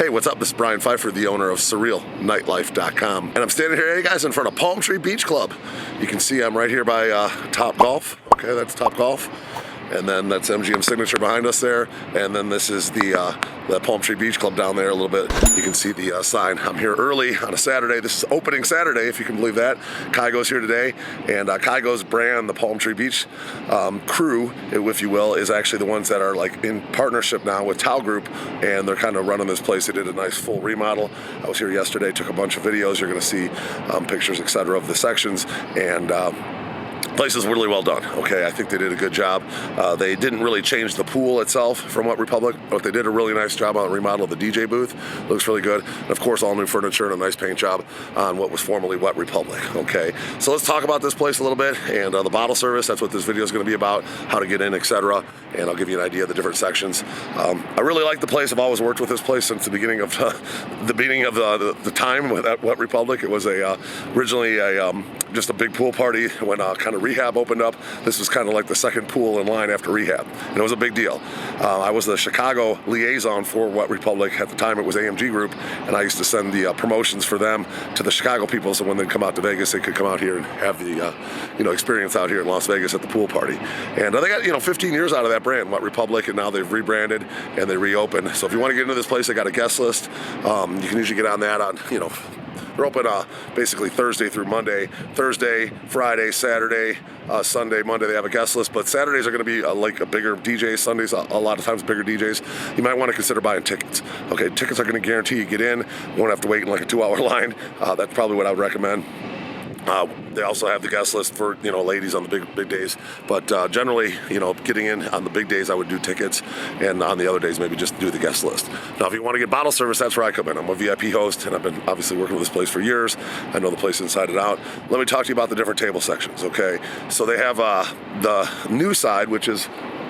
Hey, what's up? This is Brian Pfeiffer, the owner of Surreal, Nightlife.com. And I'm standing here, hey guys, in front of Palm Tree Beach Club. You can see I'm right here by Top Golf. Okay, that's Top Golf. And then that's MGM Signature behind us there. And then this is the Palm Tree Beach Club down there a little bit. You can see the sign. I'm here early on a Saturday. This is opening Saturday, if you can believe that. Kygo's here today. And Kygo's brand, the Palm Tree Beach crew, if you will, is actually the ones that are like in partnership now with Tao Group. And they're kind of running this place. They did a nice full remodel. I was here yesterday, took a bunch of videos. You're going to see pictures, etc., of the sections. And place is really well done. Okay, I think they did a good job. They didn't really change the pool itself from Wet Republic, but they did a really nice job on the remodel of the DJ booth. Looks really good. And of course, all new furniture and a nice paint job on what was formerly Wet Republic. Okay, so let's talk about this place a little bit and the bottle service. That's what this video is going to be about, how to get in, etc. And I'll give you an idea of the different sections. I really like the place. I've always worked with this place since the beginning of the time at Wet Republic. It was originally just a big pool party when kind of rehab opened up. This was kind of like the second pool in line after rehab, and it was a big deal. I was the Chicago liaison for Wet Republic. At the time it was AMG Group, and I used to send the promotions for them to the Chicago people, so when they come out to Vegas, they could come out here and have the experience out here in Las Vegas at the pool party. And they got 15 years out of that brand, Wet Republic, and now they've rebranded and they reopened. So if you want to get into this place, they got a guest list. You can usually get on that on they're open basically Thursday through Monday. Thursday, Friday, Saturday, Sunday, Monday, they have a guest list. But Saturdays are going to be like a bigger DJ. Sundays, a lot of times bigger DJs. You might want to consider buying tickets. Okay, tickets are going to guarantee you get in. You won't have to wait in like a 2-hour line. That's probably what I would recommend. They also have the guest list for ladies on the big days, but generally getting in on the big days I would do tickets, and on the other days maybe just do the guest list. Now if you want to get bottle service, that's where I come in. I'm a VIP host, and I've been obviously working with this place for years. I know the place inside and out. Let me talk to you about the different table sections. Okay, so they have the new side, which is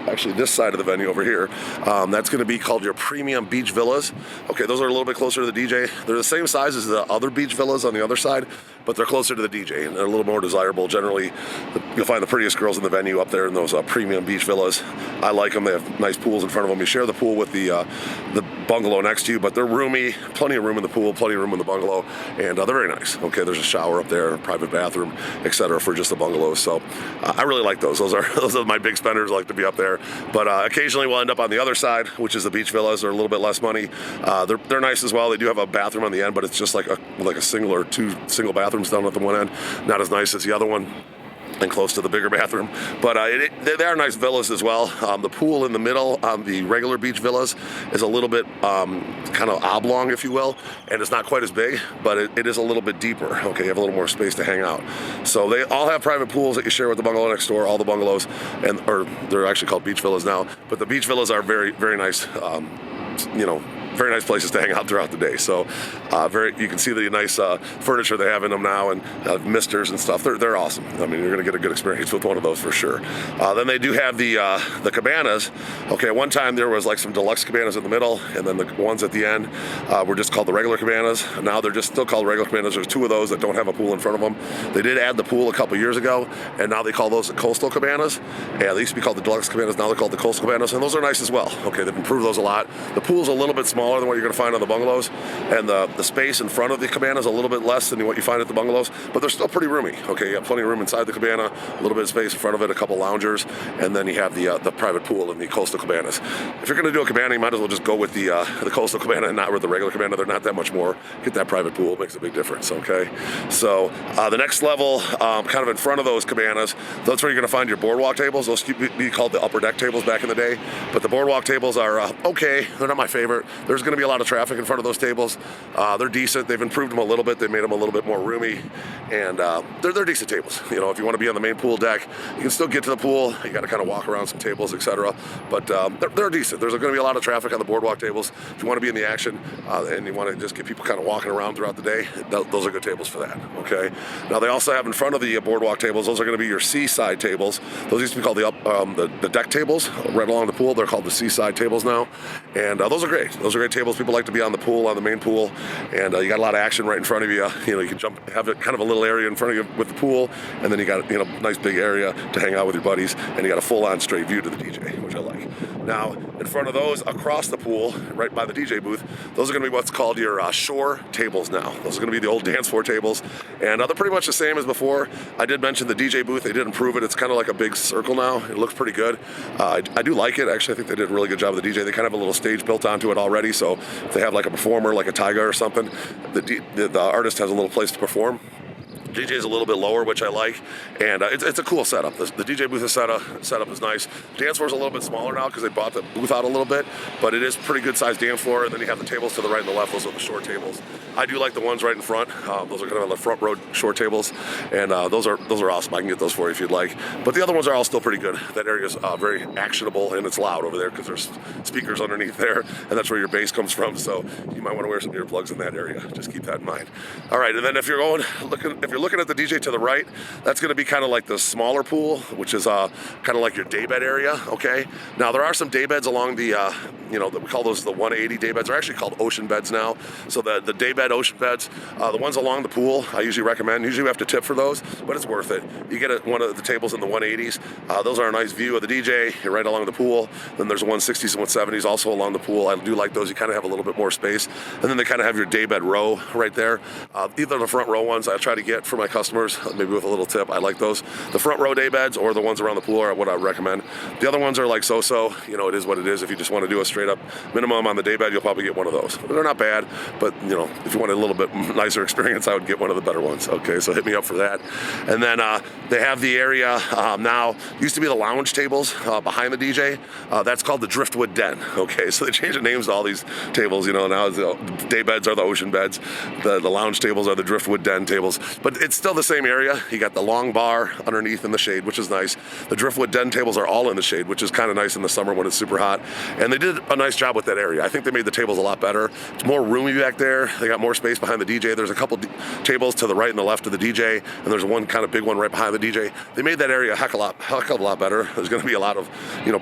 actually this side of the venue over here. That's going to be called your premium beach villas. Okay, those are a little bit closer to the DJ. They're the same size as the other beach villas on the other side, but they're closer to the DJ and they're a little more desirable. Generally, you'll find the prettiest girls in the venue up there in those premium beach villas. I like them. They have nice pools in front of them. You share the pool with the bungalow next to you, but they're roomy. Plenty of room in the pool, plenty of room in the bungalow, and they're very nice. Okay, there's a shower up there, a private bathroom, etc. for just the bungalows. So I really like those. Those are my big spenders. I like to be up there. But occasionally we'll end up on the other side, which is the beach villas. They're a little bit less money. They're nice as well. They do have a bathroom on the end, but it's just like a single or two single bathrooms down at the one end. Not as nice as the other one, and close to the bigger bathroom. But they are nice villas as well. The pool in the middle on the regular beach villas is a little bit kind of oblong, if you will, and it's not quite as big, but it is a little bit deeper. Okay, you have a little more space to hang out. So they all have private pools that you share with the bungalow next door, all the bungalows, or they're actually called beach villas now, but the beach villas are very, very nice, very nice places to hang out throughout the day. So you can see the nice furniture they have in them now, and misters and stuff. They're awesome. I mean, you're going to get a good experience with one of those for sure. Then they do have the cabanas. Okay, at one time there was like some deluxe cabanas in the middle, and then the ones at the end were just called the regular cabanas. Now they're just still called regular cabanas. There's 2 of those that don't have a pool in front of them. They did add the pool a couple years ago, and now they call those the coastal cabanas. Yeah, they used to be called the deluxe cabanas. Now they're called the coastal cabanas, and those are nice as well. Okay, they've improved those a lot. The pool's a little bit smaller than what you're going to find on the bungalows, and the space in front of the cabana is a little bit less than what you find at the bungalows, but they're still pretty roomy. Okay, you have plenty of room inside the cabana, a little bit of space in front of it, a couple loungers, and then you have the private pool in the coastal cabanas. If you're going to do a cabana, you might as well just go with the coastal cabana and not with the regular cabana. They're not that much more. Get that private pool, it makes a big difference. Okay, so the next level, kind of in front of those cabanas, that's where you're going to find your boardwalk tables. Those used to be called the upper deck tables back in the day, but the boardwalk tables are okay. They're not my favorite. There's going to be a lot of traffic in front of those tables. They're decent. They've improved them a little bit. They made them a little bit more roomy, and they're decent tables. If you want to be on the main pool deck, you can still get to the pool. You got to kind of walk around some tables, etc. But they're decent. There's going to be a lot of traffic on the boardwalk tables. If you want to be in the action and you want to just get people kind of walking around throughout the day, those are good tables for that. Okay. Now they also have in front of the boardwalk tables. Those are going to be your Seaside tables. Those used to be called the deck tables right along the pool. They're called the Seaside tables now, and those are great. Those are great tables. People like to be on the pool, on the main pool, and you got a lot of action right in front of you. You know, you can jump, have it kind of a little area in front of you with the pool, and then you got, you know, nice big area to hang out with your buddies, and you got a full-on straight view to the DJ, which I like. Now, in front of those, across the pool, right by the DJ booth, those are going to be what's called your shore tables now. Those are going to be the old dance floor tables, and they're pretty much the same as before. I did mention the DJ booth. They did improve it. It's kind of like a big circle now. It looks pretty good. I do like it. Actually, I think they did a really good job with the DJ. They kind of have a little stage built onto it already, so if they have like a performer, like a Tyga or something, the artist has a little place to perform. DJ is a little bit lower, which I like, and it's a cool setup. The DJ booth setup is nice. The dance floor is a little bit smaller now because they bought the booth out a little bit, but it is pretty good sized dance floor. And then you have the tables to the right and the left. Those are the short tables. I do like the ones right in front. Those are kind of the front row short tables, and those are awesome. I can get those for you if you'd like. But the other ones are all still pretty good. That area is very actionable, and it's loud over there because there's speakers underneath there, and that's where your bass comes from. So you might want to wear some earplugs in that area. Just keep that in mind. All right, and then if you're looking at the DJ to the right, that's going to be kind of like the smaller pool, which is kind of like your daybed area. Okay. Now there are some daybeds along the, we call those the 180 daybeds. They're actually called ocean beds now. So the daybed ocean beds, the ones along the pool, I usually recommend. Usually we have to tip for those, but it's worth it. You get one of the tables in the 180s. Those are a nice view of the DJ. You're right along the pool. Then there's 160s and 170s also along the pool. I do like those. You kind of have a little bit more space. And then they kind of have your daybed row right there. Either the front row ones I try to get for my customers, maybe with a little tip. I like those. The front row day beds or the ones around the pool are what I recommend. The other ones are like so-so. You know, it is what it is. If you just want to do a straight up minimum on the day bed, you'll probably get one of those. They're not bad, but you know, if you want a little bit nicer experience, I would get one of the better ones. Okay, so hit me up for that. And then they have the area now, used to be the lounge tables behind the DJ. That's called the Driftwood Den. Okay, so they changed the names to all these tables. You know, now the day beds are the ocean beds. The lounge tables are the Driftwood Den tables. But it's still the same area. You got the long bar underneath in the shade, which is nice. The Driftwood Den tables are all in the shade, which is kind of nice in the summer when it's super hot. And they did a nice job with that area. I think they made the tables a lot better. It's more roomy back there. They got more space behind the DJ. There's a couple tables to the right and the left of the DJ, and there's one kind of big one right behind the DJ. They made that area a heck of a lot better. There's going to be a lot of,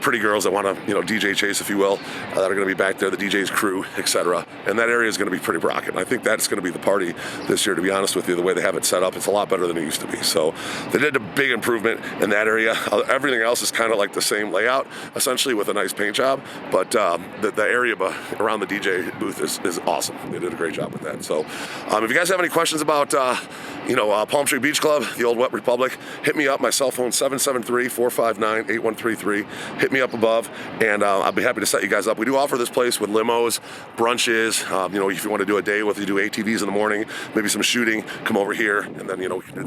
pretty girls that want to, DJ chase, if you will, that are going to be back there, the DJ's crew, etc. And that area is going to be pretty rocking. I think that's going to be the party this year, to be honest with you, the way they have it set up. It's a lot better than it used to be. So they did a big improvement in that area. Everything else is kind of like the same layout, essentially, with a nice paint job. But the area around the DJ booth is awesome. They did a great job with that. So if you guys have any questions about, Palm Tree Beach Club, the old Wet Republic, hit me up. My cell phone, 773-459-8133. Hit me up above, and I'll be happy to set you guys up. We do offer this place with limos, brunches. If you want to do a day with, you do ATVs in the morning, maybe some shooting, come over here, and then, we can do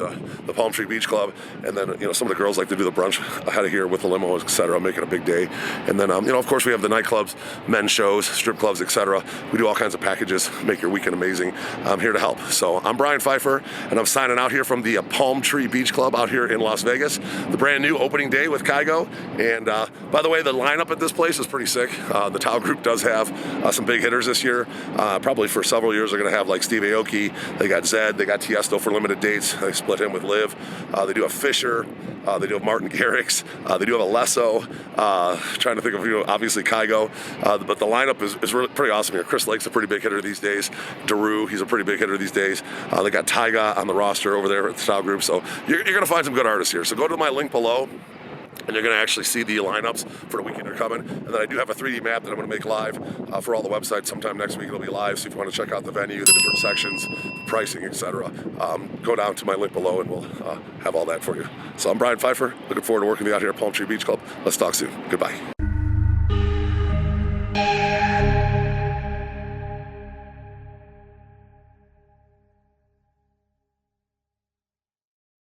the Palm Tree Beach Club, and then, some of the girls like to do the brunch ahead of here with the limos, etc., make it a big day. And then, of course, we have the nightclubs, men's shows, strip clubs, etc. We do all kinds of packages, make your weekend amazing. I'm here to help. So I'm Brian Pfeiffer, and I'm signing out here from the Palm Tree Beach Club out here in Las Vegas. The brand new opening day with Kygo. And by the way, the lineup at this place is pretty sick. The Tao Group does have some big hitters this year. Probably for several years, they're going to have like Steve Aoki. They got Zed. They got Tiesto for limited dates. They split him with Liv. They do have Fisher. They do have Martin Garrix. They do have Alesso. Trying to think of, obviously Kygo. But the lineup is really pretty awesome here. Chris Lake's a pretty big hitter these days. Daru, he's a pretty big hitter these days. They got Tyga on the roster over there at the Tao Group. So you're going to find some good artists here. So go to my link below, and you're going to actually see the lineups for the weekend are coming. And then I do have a 3D map that I'm going to make live for all the websites. Sometime next week it'll be live, so if you want to check out the venue, the different sections, pricing, etc., go down to my link below and we'll have all that for you. So I'm Brian Pfeiffer, looking forward to working with you out here at Palm Tree Beach Club. Let's talk soon. Goodbye.